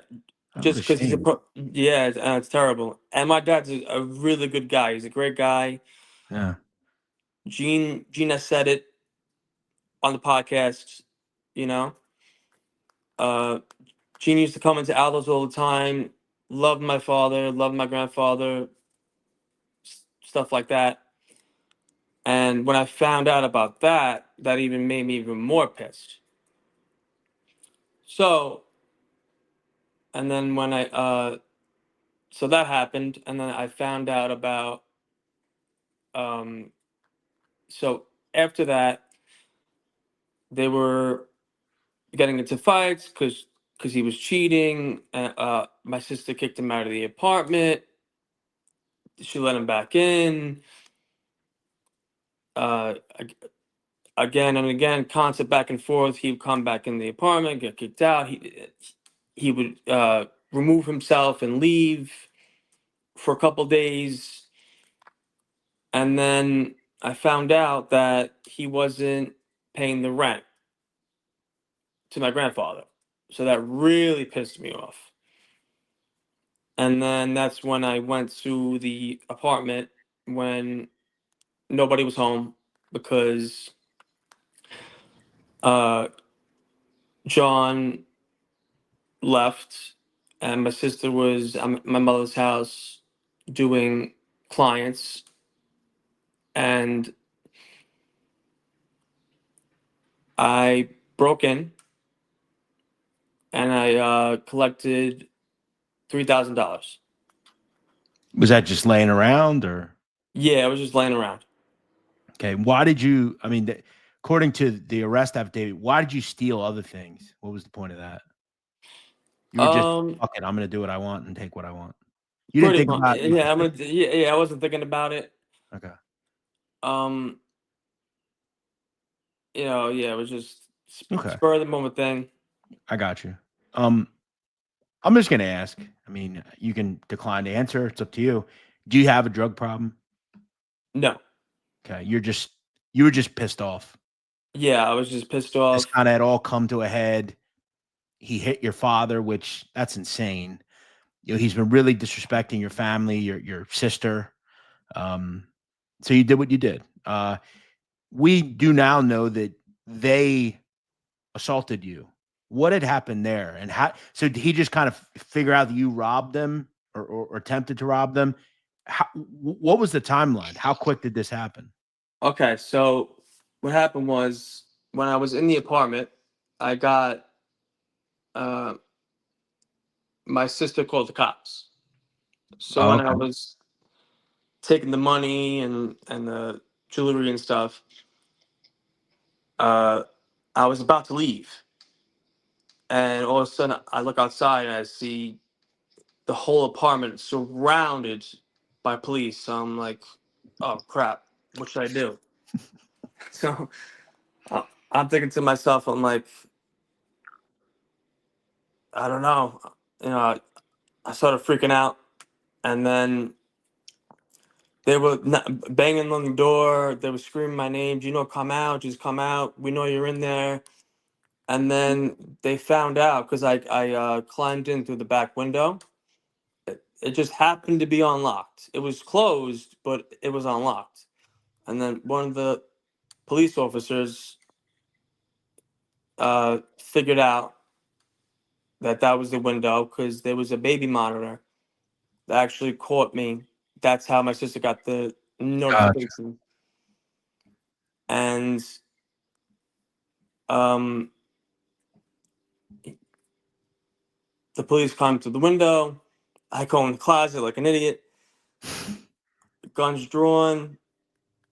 Oh, what just a because shame. yeah, it's terrible. And my dad's a really good guy. He's a great guy. Yeah. Gina said it on the podcast. You know, uh, Gene used to come into Aldo's all the time. Loved my father, loved my grandfather, stuff like that. And when I found out about that, that even made me even more pissed. So, and then so that happened, and then I found out about, um, so after that, they were getting into fights because he was cheating. My sister kicked him out of the apartment. She let him back in. Ag- Again and again, constant back and forth. He would come back in the apartment, get kicked out. He would remove himself and leave for a couple days, and then I found out that he wasn't paying the rent to my grandfather. So that really pissed me off. And then that's when I went to the apartment when nobody was home because uh, John left, and my sister was at my mother's house doing clients, and I broke in and I collected $3,000. Was that just laying around or? Yeah, I was just laying around. Okay. Why did you, I mean, according to the arrest affidavit, why did you steal other things? What was the point of that? You were just, Um, fuck it, I'm going to do what I want and take what I want. You didn't Pretty think much. about it. Yeah, I wasn't thinking about it. Okay. Um, yeah, it was just Okay. spur of the moment thing. I got you. Um, I'm just going to ask. I mean, you can decline to answer. It's up to you. Do you have a drug problem? No. Okay. You were just pissed off. Yeah, I was just pissed This off. kind of had all come to a head. He hit your father, which that's insane. He's been really disrespecting your family, your sister. Um, so you did what you did. We do now know that they assaulted you. What had happened there, and how? So did he just kind of figure out that you robbed them or attempted to rob them? What was the timeline? How quick did this happen? Okay, so what happened was when I was in the apartment, I got uh, my sister called the cops. So Oh, when I okay. was taking the money and the jewelry and stuff, uh, I was about to leave, and all of a sudden I look outside and I see the whole apartment surrounded by police. So I'm like, oh crap, what should I do? So I'm thinking to myself, I'm like, I don't know. I started freaking out, and then they were banging on the door. They were screaming my name. Gino, come out! Just come out! We know you're in there. And then they found out because I climbed in through the back window. It just happened to be unlocked. It was closed, but it was unlocked. And then one of the police officers figured out that was the window because there was a baby monitor that actually caught me. That's how my sister got the Gotcha. notification. And um, the police climb to the window. I go in the closet like an idiot. Guns drawn.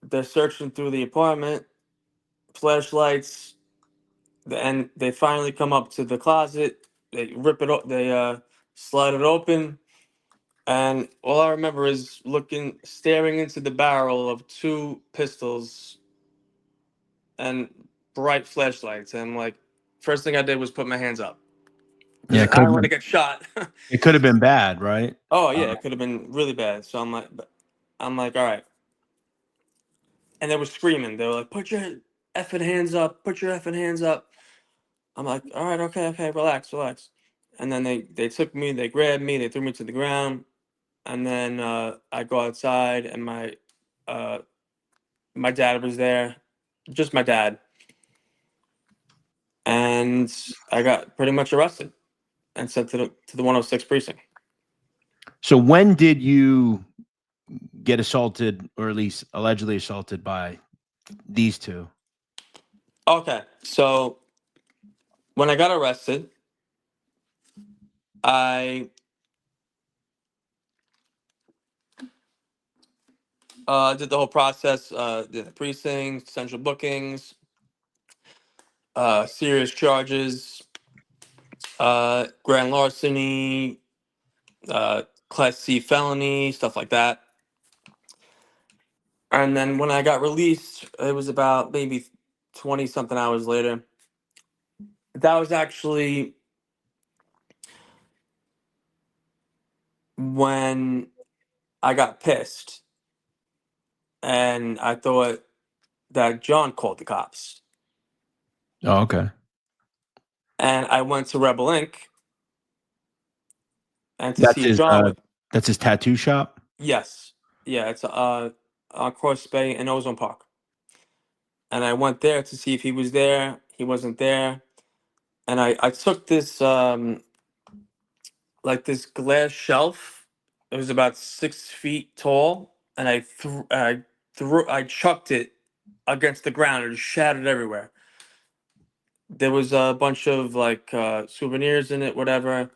They're searching through the apartment. Flashlights. And they finally come up to the closet. They rip it. They slide it open. And all I remember is staring into the barrel of two pistols and bright flashlights. And like, first thing I did was put my hands up Yeah, because I don't want to get shot. it could have been bad, right? Oh yeah, Uh, it could have been really bad. So I'm like, all right. And they were screaming. They were like, "Put your effing hands up! Put your effing hands up!" I'm like, "All right, okay, okay, relax, relax." And then they took me, they grabbed me, they threw me to the ground, and then I go outside, and uh, my dad was there, just my dad, and I got pretty much arrested and sent to the 106 precinct. so when did you get assaulted, or at least allegedly assaulted by these two? Okay, so when I got arrested, I did the whole process, did the precinct, central bookings, serious charges, grand larceny, class C felony, stuff like that. And then when I got released, it was about maybe 20 something hours later. That was actually when I got pissed and I thought that John called the cops. Oh, okay. And I went to Rebel Inc. and to That's see his John uh with, that's his tattoo shop? yes. Yeah, it's on Cross Bay in Ozone Park. And I went there to see if he was there. He wasn't there. And I took this like this glass shelf. It was about 6 feet tall, and I chucked it against the ground. It just shattered everywhere. There was a bunch of like souvenirs in it, whatever,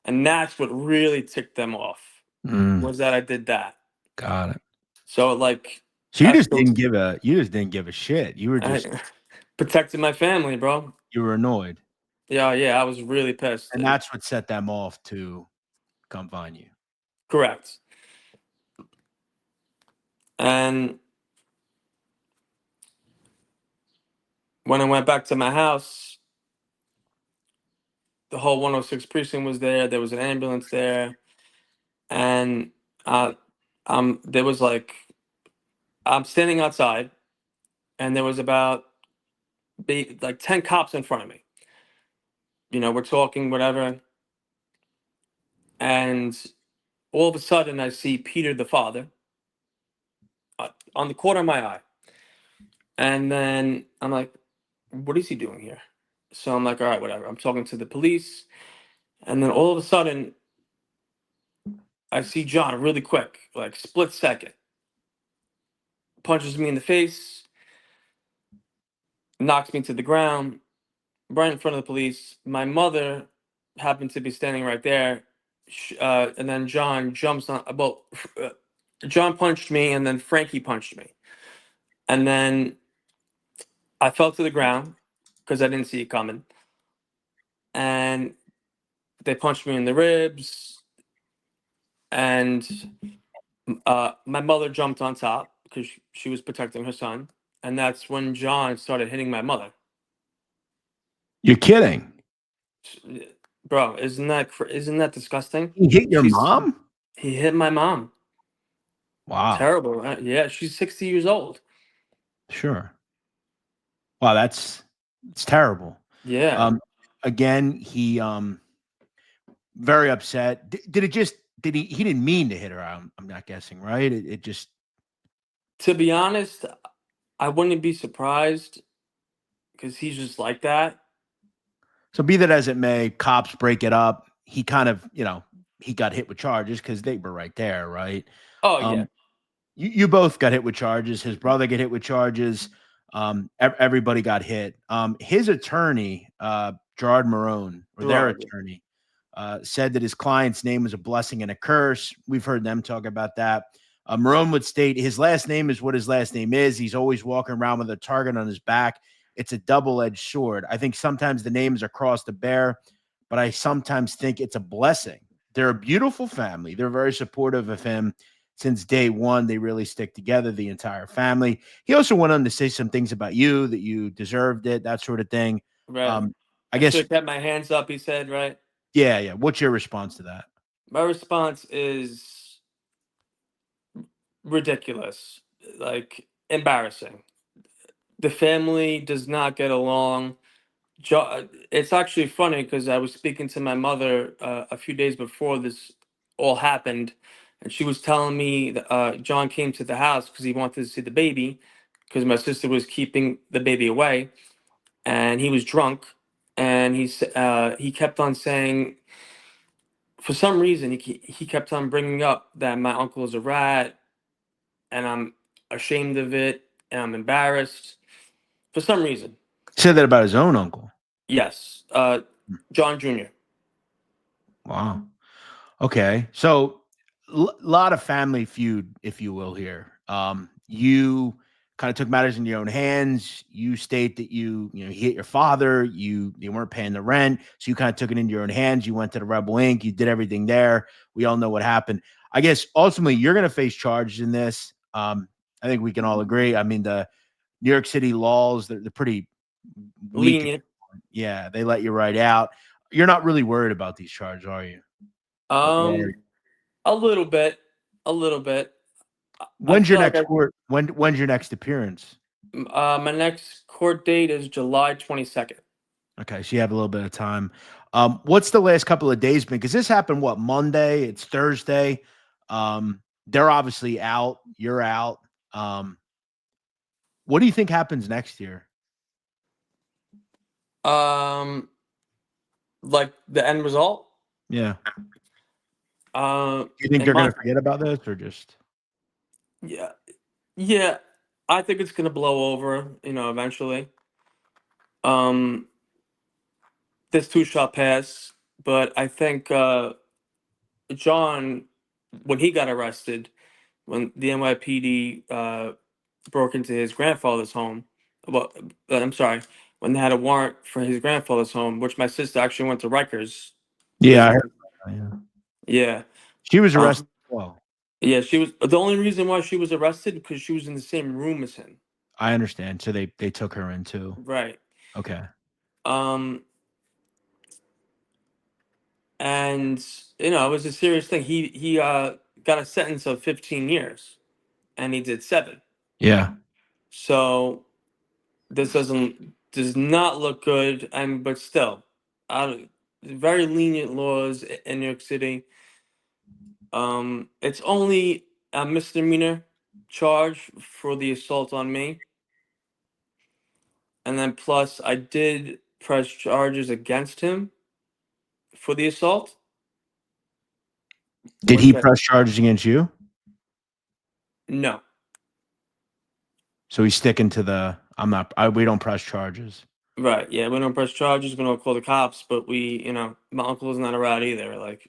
and that's what really ticked them off. Mm, Was that I did that. got it. So like So escalated. you just didn't give a shit. You were just I protected my family, bro. you were annoyed, Yeah, yeah, I was really pissed. and that's what set them off to come find you. Correct. And when I went back to my house, the whole 106 precinct was there. There was an ambulance there, and uh, there was like I'm standing outside, and there was about like 10 cops in front of me. You know, we're talking, whatever, and all of a sudden I see Peter, the father, on the corner of my eye, and then I'm like, "What is he doing here?" So I'm like, "All right, whatever." I'm talking to the police, and then all of a sudden I see John really quick, like split second, punches me in the face, knocks me to the ground, right in front of the police. My mother happened to be standing right there, and then John jumps on. Well, John punched me, and then Frankie punched me, and then I fell to the ground because I didn't see it coming, and they punched me in the ribs, and my mother jumped on top because she was protecting her son, and that's when John started hitting my mother. You're kidding. Bro, isn't that disgusting? He hit your She's mom? He hit my mom. Wow. Terrible. Yeah, she's 60 years old. Sure. Wow, it's terrible. Yeah. Um, again, he very upset. Did it just did he didn't mean to hit her? I'm not guessing, right? It just To be honest, I wouldn't be surprised because he's just like that. so be that as it may, cops break it up. He kind of, he got hit with charges because they were right there, right? Oh yeah. Um, you both got hit with charges. His brother got hit with charges. Everybody got hit. His attorney, Gerard Marone, or their Right. attorney, said that his client's name was a blessing and a curse. We've heard them talk about that. Marone would state his last name is what his last name is. He's always walking around with a target on his back. It's a double-edged sword. I think sometimes the names are crossed to bear, but I sometimes think it's a blessing. They're a beautiful family. They're very supportive of him since day one. They really stick together, the entire family. He also went on to say some things about you, that you deserved it, that sort of thing. Right. Um, I I should guess, have kept my hands up, he said, right? yeah, yeah. What's your response to that? My response is ridiculous. Like embarrassing. The family does not get along. It's actually funny because I was speaking to my mother a few days before this all happened, and she was telling me that John came to the house because he wanted to see the baby, because my sister was keeping the baby away, and he was drunk, and he kept on saying, for some reason, he kept on bringing up that my uncle is a rat, and I'm ashamed of it, and I'm embarrassed for some reason. He said that about his own uncle. Yes, John Jr. Wow. Okay. So lot of family feud, if you will, here. You kind of took matters in your own hands. You state that he hit your father, you weren't paying the rent. So you kind of took it into your own hands. You went to the Rebel Inc. You did everything there. We all know what happened. I guess ultimately you're gonna face charges in this. I think we can all agree. I mean, the New York City laws, they're pretty weak. Lenient. Yeah, they let you right out. You're not really worried about these charges, are you? Or are you? Um, a little bit, a little bit. I When's your feel like next court? When's your next appearance? my next court date is July 22nd. Okay, so you have a little bit of time. What's the last couple of days been? Because this happened what Monday? It's Thursday. They're obviously out. You're out. Um, what do you think happens next year? Um, like the end result. Yeah. Do you think And they're my gonna forget about this or just? yeah, yeah, I think it's gonna blow over, eventually. Um, this too shall pass, but I think John, when he got arrested, when the NYPD broke into his grandfather's home, well, I'm sorry, when they had a warrant for his grandfather's home, which my sister actually went to Rikers to Yeah, I visit heard him. that, yeah. Yeah, She was uh, arrested as well. yeah, she was the only reason why she was arrested because she was in the same room as him. I understand. So they took her in too. Right. Okay. Um, and it was a serious thing. He got a sentence of 15 years, and he did 7. Yeah. So this does not look good, and but still, very lenient laws in New York City. It's only a misdemeanor charge for the assault on me, and then plus I did press charges against him for the assault, Did he which I press charges against you? no. So he's sticking to the we don't press charges. Right, yeah, we don't press charges, we don't call the cops, but my uncle's not around either. Like,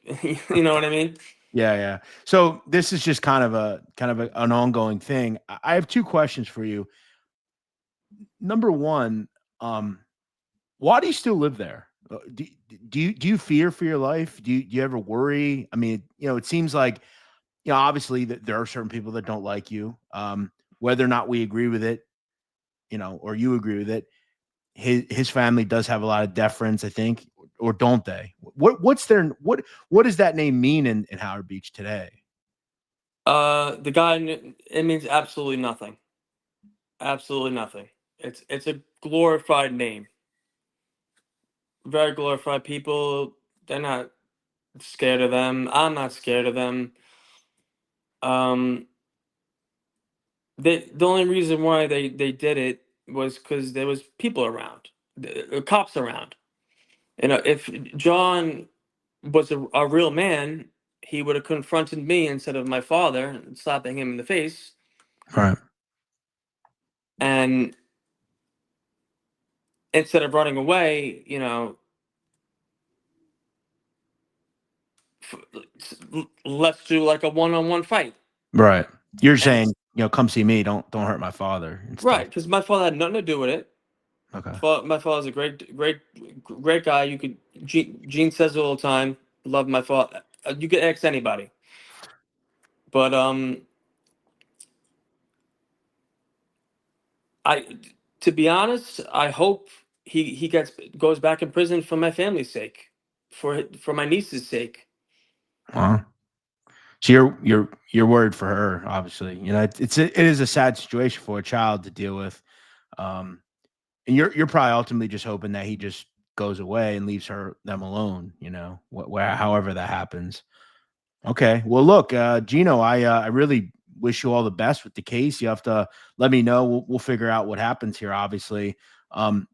you know what I mean? Yeah, yeah. So this is just an ongoing thing. I have 2 questions for you. Number 1, um, why do you still live there? Do you fear for your life? Do you ever worry? I mean, it seems like, obviously that there are certain people that don't like you. Whether or not we agree with it, or you agree with it, his family does have a lot of deference, I think, or don't they? What does that name mean in Howard Beach today? The guy, it means absolutely nothing. Absolutely nothing. It's a glorified name. Very glorified people. They're not scared of them. I'm not scared of them. Um, the only reason why they did it was because there was people around, cops around. If John was a real man, he would have confronted me instead of my father and slapping him in the face. Right. And instead of running away, let's do like a one-on-one fight. Right. You're And saying, come see me, don't hurt my father and right, stuff. because my father had nothing to do with it. Okay. My father's a great guy. Gene says it all the time. Love my father. You can ask anybody. But I, to be honest, I hope he goes back in prison for my family's sake, for my niece's sake. Well, so you're worried for her, obviously. It is a sad situation for a child to deal with. Um, and you're probably ultimately just hoping that he just goes away and leaves them alone, however that happens. Okay. Well, look, Gino, I really wish you all the best with the case. You have to let me know. We'll figure out what happens here, obviously. Um,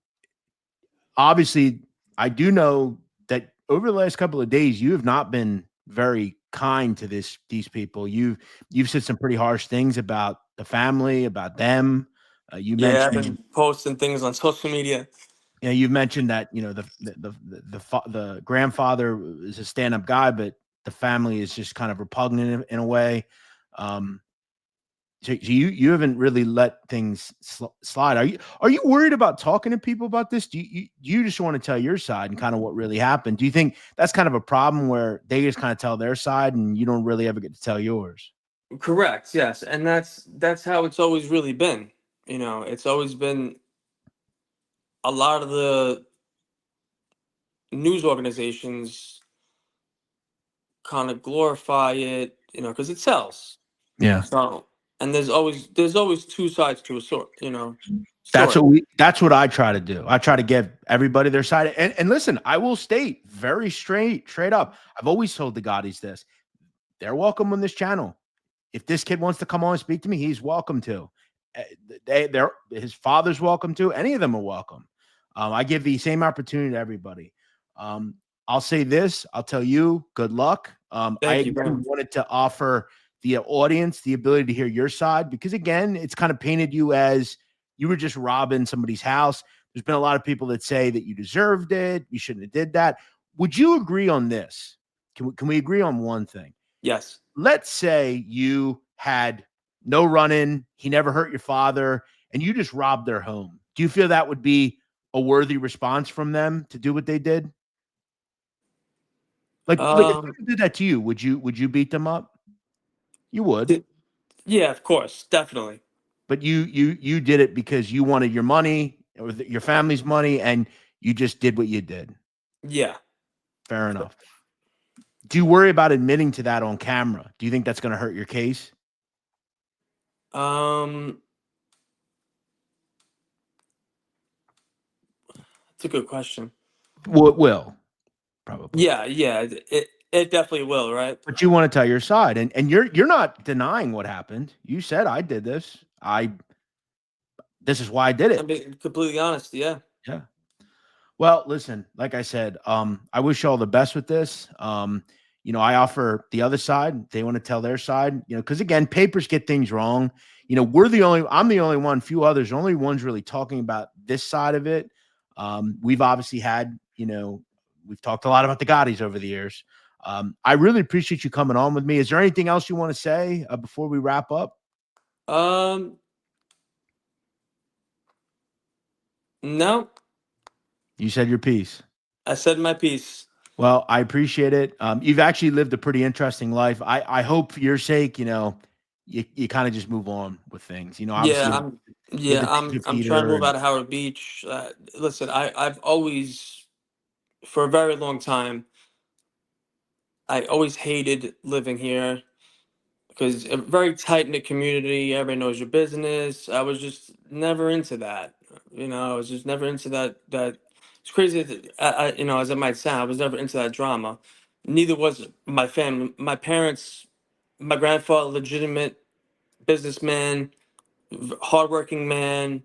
obviously, I do know that over the last couple of days, you have not been very kind to these people. You've said some pretty harsh things about the family, about them. You Yeah, I've mentioned been posting things on social media. you mentioned that the grandfather is a stand-up guy, but the family is just kind of repugnant in a way. Um, so you haven't really let things slide. Are you worried about talking to people about this? Do you just want to tell your side and kind of what really happened? Do you think that's kind of a problem where they just kind of tell their side and you don't really ever get to tell yours? Correct. Yes, and that's how it's always really been. It's always been a lot of the news organizations kind of glorify it, because it sells. Yeah. So, and there's always two sides to a That's story. that's what I try to do. I try to give everybody their side. And listen, I will state very straight up. I've always told the Gottis this. They're welcome on this channel. If this kid wants to come on and speak to me, he's welcome to. His father's welcome to. Any of them are welcome. I give the same opportunity to everybody. I'll say this. I'll tell you, good luck. I Thank you, again bro. wanted to offer the audience the ability to hear your side because, again, it's kind of painted you as you were just robbing somebody's house. There's been a lot of people that say that you deserved it. You shouldn't have did that. Would you agree on this? Can we agree on one thing? Yes. Let's say you had no run-in, he never hurt your father, and you just robbed their home. Do you feel that would be a worthy response from them to do what they did? Like if Um, someone did that to you, would you beat them up? You would, th- yeah, of course, definitely. but you did it because you wanted your money or your family's money, and you just did what you did. Yeah. Fair enough. Do you worry about admitting to that on camera? Do you think that's going to hurt your case? Um, it's a good question. Well, it will probably, Yeah, it definitely will, right? but you want to tell your side, and you're not denying what happened. You said I did this. This is why I did I'm it. being completely honest. Yeah. Yeah. Well, listen, like I said, I wish you all the best with this. I offer the other side. They want to tell their side, because again, papers get things wrong. I'm the only one, few others, only ones really talking about this side of it. We've obviously had, we've talked a lot about the Gottis over the years. I really appreciate you coming on with me. Is there anything else you want to say before we wrap up? Um, no, You said your piece. I said my piece. Well, I appreciate it. You've actually lived a pretty interesting life. I hope for your sake, you kind of just move on with things. Yeah, Obviously I'm. you had Yeah, the things with I'm trying to Peter move and out of Howard Beach. Listen, I've always, for a very long time, I always hated living here because a very tight knit community. Everybody knows your business. I was just never into that. I was just never into that. That it's crazy. As it might sound, I was never into that drama. Neither was my family. My parents, my grandfather, legitimate businessman, hardworking man.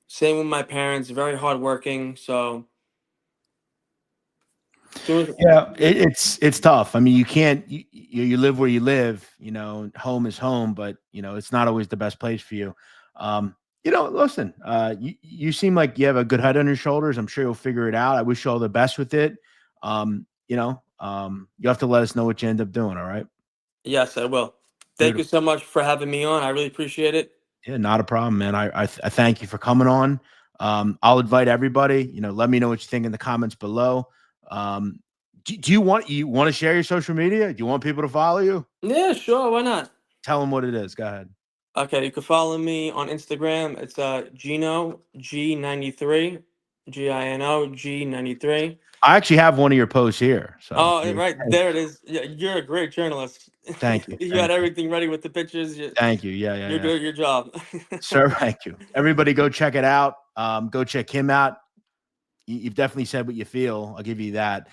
Same with my parents, very hardworking. So doing yeah, it's tough. I mean, you can't you live where you live. Home is home, but it's not always the best place for you. Listen, you seem like you have a good head on your shoulders. I'm sure you'll figure it out. I wish you all the best with it. You have to let us know what you end up doing. All right. yes, I will. Thank you Beautiful. so much for having me on. I really appreciate it. Yeah, not a problem, man. I thank you for coming on. I'll invite everybody. Let me know what you think in the comments below. Um, do you want to share your social media? Do you want people to follow you? Yeah, sure. Why not? Tell them what it is. Go ahead. Okay, you can follow me on Instagram. It's Gino G93, Gino G93. I actually have one of your posts here. So Oh, right there it is. Yeah, you're a great journalist. thank you, You had thank you, everything ready with the pictures. thank you. Yeah, yeah, You're yeah. doing your job. Sir, thank you. Everybody, go check it out. Go check him out. You've definitely said what you feel. I'll give you that.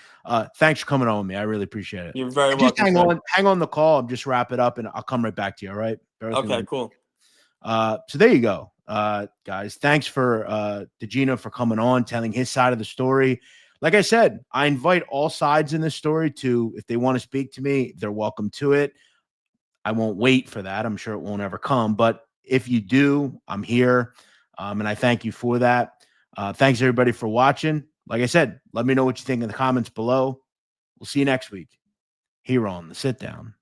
Thanks for coming on with me. I really appreciate it. You're very And just welcome, sir. hang on the call. I'll just wrap it up, and I'll come right back to you. All right. Bear with me Okay, one. cool. So there you go, guys. Thanks to Gino for coming on, telling his side of the story. Like I said, I invite all sides in this story to, if they want to speak to me, they're welcome to it. I won't wait for that. I'm sure it won't ever come. But if you do, I'm here. And I thank you for that. Thanks, everybody, for watching. Like I said, let me know what you think in the comments below. We'll see you next week here on The Sit Down.